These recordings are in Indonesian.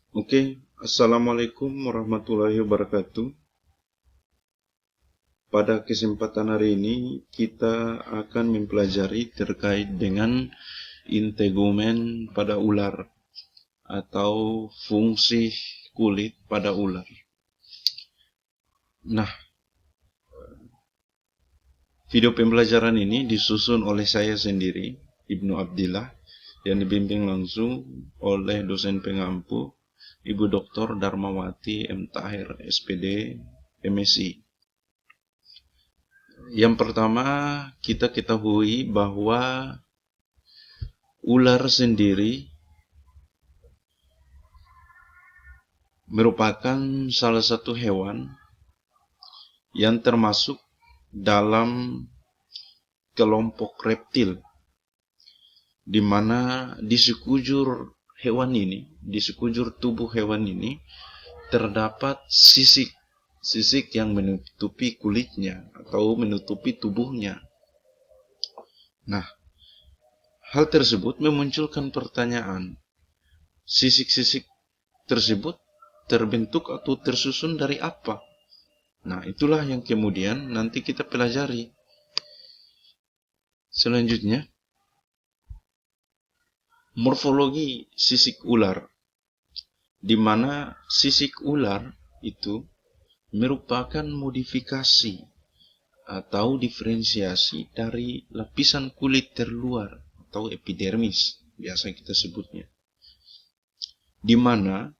Oke, Assalamualaikum warahmatullahi wabarakatuh. Pada kesempatan hari ini, kita akan mempelajari terkait dengan integumen pada ular atau fungsi kulit pada ular. Nah, video pembelajaran ini disusun oleh saya sendiri, Ibnu Abdillah, yang dibimbing langsung oleh dosen pengampu, Ibu Dr. Darmawati M. Tahir, SPD, MSI. Yang pertama, kita ketahui bahwa ular sendiri merupakan salah satu hewan yang termasuk dalam kelompok reptil, di mana di sekujur hewan ini, di sekujur tubuh hewan ini terdapat sisik yang menutupi kulitnya atau menutupi tubuhnya. Nah, hal tersebut memunculkan pertanyaan, sisik-sisik tersebut terbentuk atau tersusun dari apa? Nah, itulah yang kemudian nanti kita pelajari. Selanjutnya, morfologi sisik ular, di mana sisik ular itu merupakan modifikasi atau diferensiasi dari lapisan kulit terluar atau epidermis, biasa kita sebutnya, di mana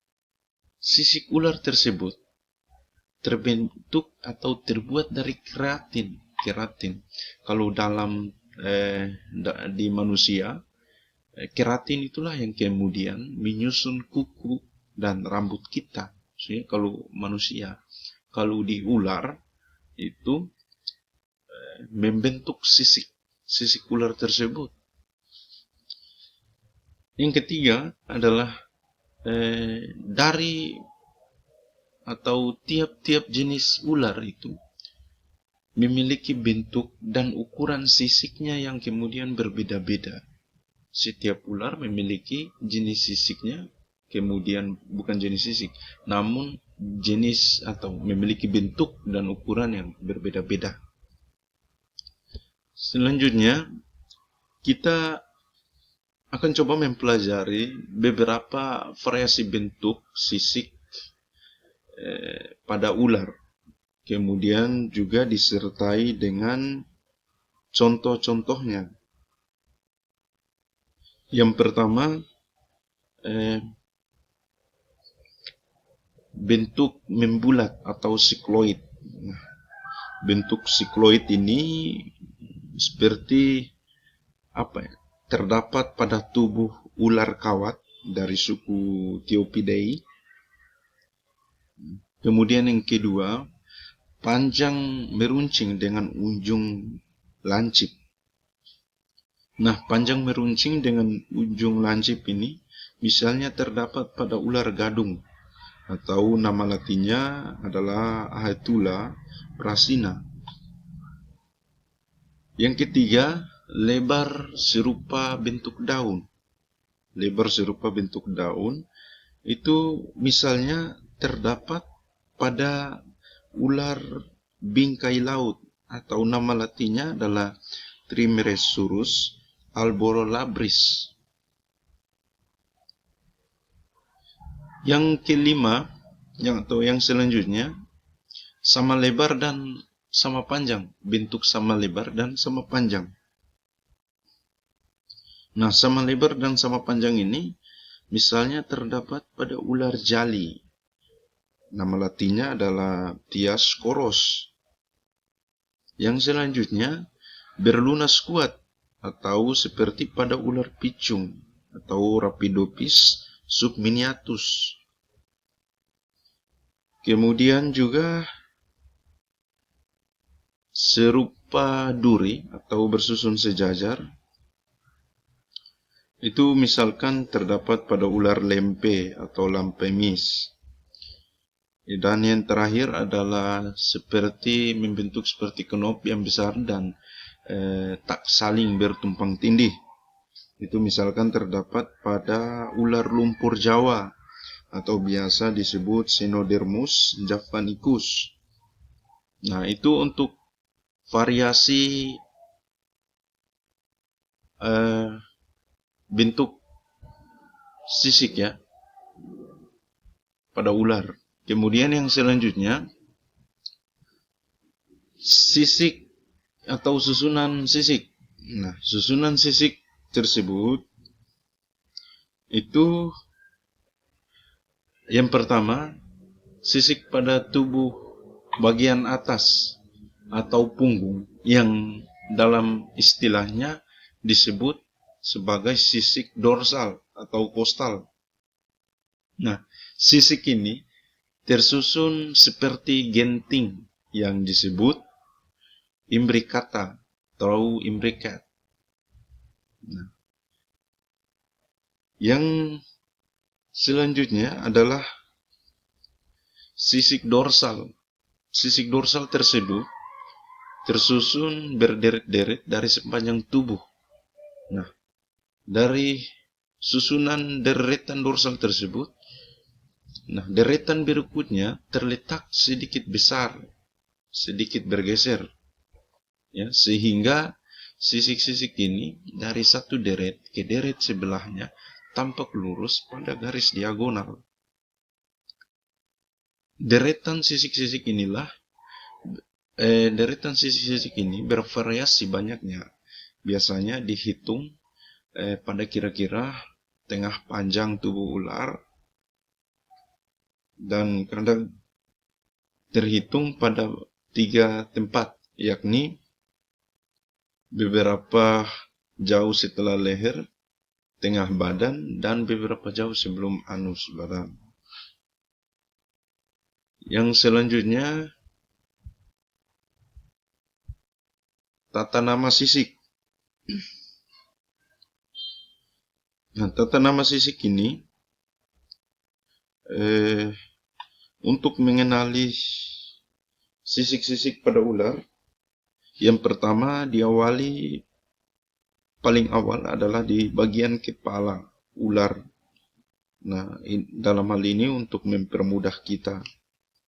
sisik ular tersebut terbentuk atau terbuat dari keratin. Kalau dalam di manusia, keratin itulah yang kemudian menyusun kuku dan rambut kita. Kalau manusia, kalau di ular itu membentuk sisik ular tersebut. Yang ketiga adalah dari atau tiap-tiap jenis ular itu memiliki bentuk dan ukuran sisiknya yang kemudian berbeda-beda. Setiap ular memiliki jenis sisiknya, kemudian bukan jenis sisik, namun jenis atau memiliki bentuk dan ukuran yang berbeda-beda. Selanjutnya, kita akan coba mempelajari beberapa variasi bentuk sisik pada ular. Kemudian juga disertai dengan contoh-contohnya. Yang pertama, bentuk membulat atau sikloid. Bentuk sikloid ini seperti terdapat pada tubuh ular kawat dari suku Thiopidae. Kemudian yang kedua, panjang meruncing dengan ujung lancip. Nah, panjang meruncing dengan ujung lancip ini misalnya terdapat pada ular gadung, atau nama latinnya adalah Ahatula racina. Yang ketiga, lebar serupa bentuk daun. Lebar serupa bentuk daun itu misalnya terdapat pada ular bingkai laut, atau nama latinnya adalah Trimeresurus albolabris. Yang kelima, yang selanjutnya, sama lebar dan sama panjang. Bentuk sama lebar dan sama panjang. Nah, sama lebar dan sama panjang ini misalnya terdapat pada ular jali. Nama latinnya adalah Diascoros. Yang selanjutnya, berlunas kuat atau seperti pada ular picung atau Rapidopis subminiatus. Kemudian juga serupa duri atau bersusun sejajar. Itu misalkan terdapat pada ular lempe atau lampemis. Dan yang terakhir adalah membentuk seperti kenop yang besar dan tak saling bertumpang tindih. Itu misalkan terdapat pada ular lumpur Jawa atau biasa disebut Cenodermus javanicus. Nah, itu untuk variasi bentuk sisik ya pada ular. Kemudian yang selanjutnya, sisik atau susunan sisik. Nah, susunan sisik tersebut itu yang pertama, sisik pada tubuh bagian atas atau punggung yang dalam istilahnya disebut sebagai sisik dorsal atau kostal. Nah, sisik ini tersusun seperti genting yang disebut imbricata atau imbricat. Nah, yang selanjutnya adalah sisik dorsal. Sisik dorsal tersebut tersusun berderet-deret dari sepanjang tubuh. Nah, dari susunan deretan dorsal tersebut, nah, deretan berikutnya terletak sedikit besar, sedikit bergeser, ya, sehingga sisik-sisik ini dari satu deret ke deret sebelahnya tampak lurus pada garis diagonal. Deretan sisik-sisik ini bervariasi banyaknya. Biasanya dihitung pada kira-kira tengah panjang tubuh ular, dan kadang terhitung pada 3 tempat, yakni beberapa jauh setelah leher, tengah badan, dan beberapa jauh sebelum anus badan. Yang selanjutnya, tata nama sisik. Nah, tata nama sisik ini untuk mengenali sisik-sisik pada ular, yang pertama diawali paling awal adalah di bagian kepala ular. Nah, dalam hal ini untuk mempermudah kita.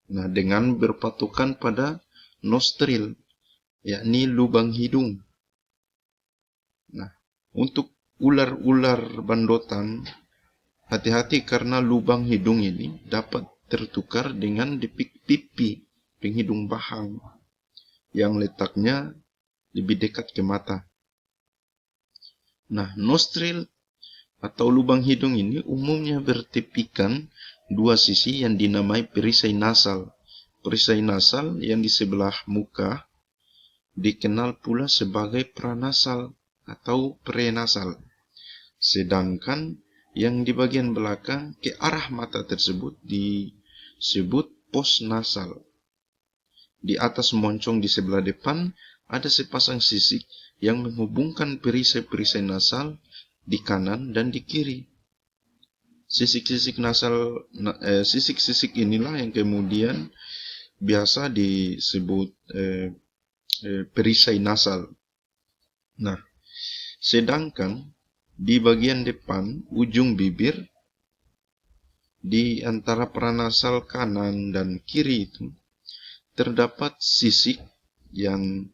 Nah, dengan berpatokan pada nostril, yakni lubang hidung. Nah, untuk ular-ular bandotan, hati-hati karena lubang hidung ini dapat tertukar dengan depik pipi penghidung bahang yang letaknya lebih dekat ke mata. Nah, nostril atau lubang hidung ini umumnya bertepikan dua sisi yang dinamai perisai nasal. Perisai nasal yang di sebelah muka dikenal pula sebagai pranasal atau prenasal. Sedangkan yang di bagian belakang ke arah mata tersebut disebut postnasal. Di atas moncong di sebelah depan ada sepasang sisik yang menghubungkan perisai-perisai nasal di kanan dan di kiri. Sisik-sisik inilah yang kemudian biasa disebut perisai nasal. Nah, sedangkan di bagian depan ujung bibir di antara pranasal kanan dan kiri itu terdapat sisik yang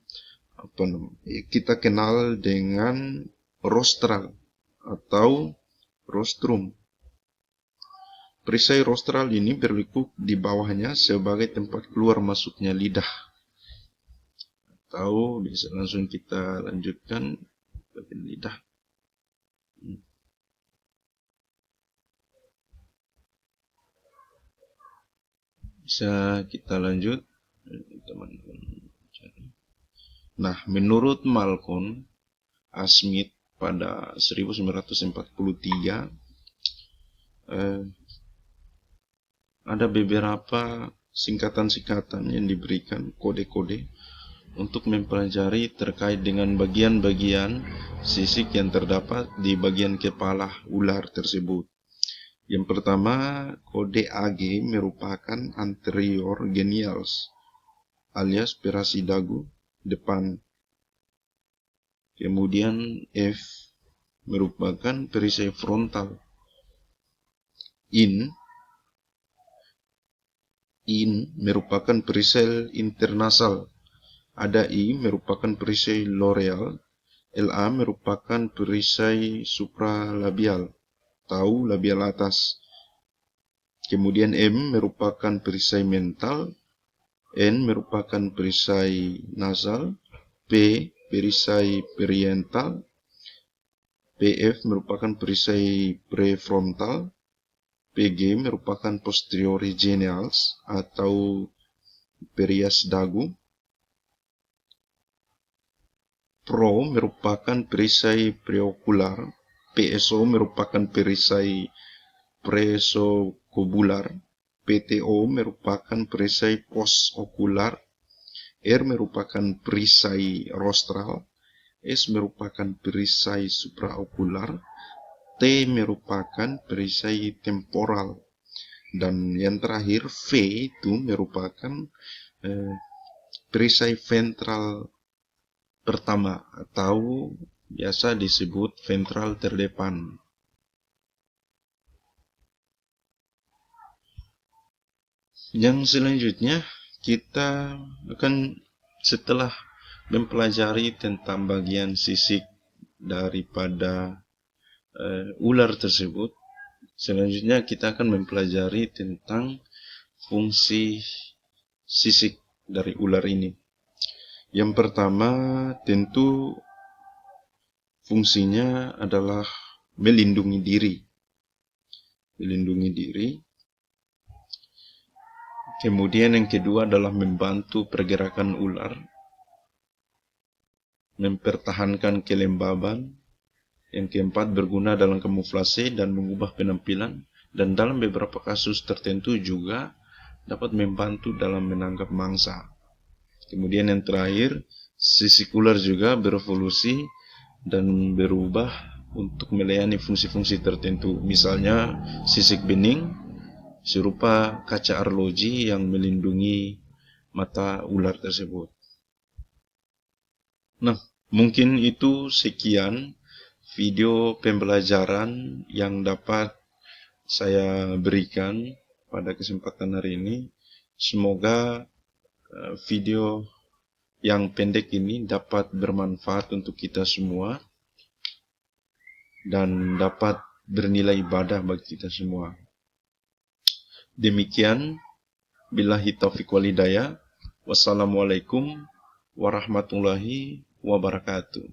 kita kenal dengan rostral atau rostrum. Perisai rostral ini berlekuk di bawahnya sebagai tempat keluar masuknya lidah. Atau bisa langsung kita lanjutkan ke lidah. Bisa kita lanjut, teman-teman. Nah, menurut Malcolm A. Smith pada 1943, ada beberapa singkatan-singkatan yang diberikan, kode-kode, untuk mempelajari terkait dengan bagian-bagian sisik yang terdapat di bagian kepala ular tersebut. Yang pertama, kode AG merupakan anterior genials, alias perasi dagu depan. Kemudian F merupakan perisai frontal. In In merupakan perisai internasal. Ada I merupakan perisai loreal. LA merupakan perisai supralabial atau labial atas. Kemudian M merupakan perisai mental. N merupakan perisai nasal. P perisai parietal. PF merupakan perisai prefrontal. PG merupakan posteriori genials atau perias dagu. Pro merupakan perisai preokular. PSO merupakan perisai presokobular. PTO merupakan perisai postokular. R merupakan perisai rostral. S merupakan perisai supraokular. T merupakan perisai temporal. Dan yang terakhir V itu merupakan perisai ventral pertama atau biasa disebut ventral terdepan. Yang selanjutnya kita akan setelah mempelajari tentang bagian sisik daripada ular tersebut, selanjutnya kita akan mempelajari tentang fungsi sisik dari ular ini. Yang pertama tentu fungsinya adalah melindungi diri. Melindungi diri. Kemudian yang kedua adalah membantu pergerakan ular. Mempertahankan kelembaban. Yang keempat, berguna dalam kamuflase dan mengubah penampilan, dan dalam beberapa kasus tertentu juga dapat membantu dalam menangkap mangsa. Kemudian yang terakhir, sisik ular juga berevolusi dan berubah untuk melayani fungsi-fungsi tertentu. Misalnya sisik bening serupa kaca arloji yang melindungi mata ular tersebut. Nah, mungkin itu sekian video pembelajaran yang dapat saya berikan pada kesempatan hari ini. Semoga video yang pendek ini dapat bermanfaat untuk kita semua dan dapat bernilai ibadah bagi kita semua. Demikian, billahi taufiq wal hidayah. Wassalamualaikum warahmatullahi wabarakatuh.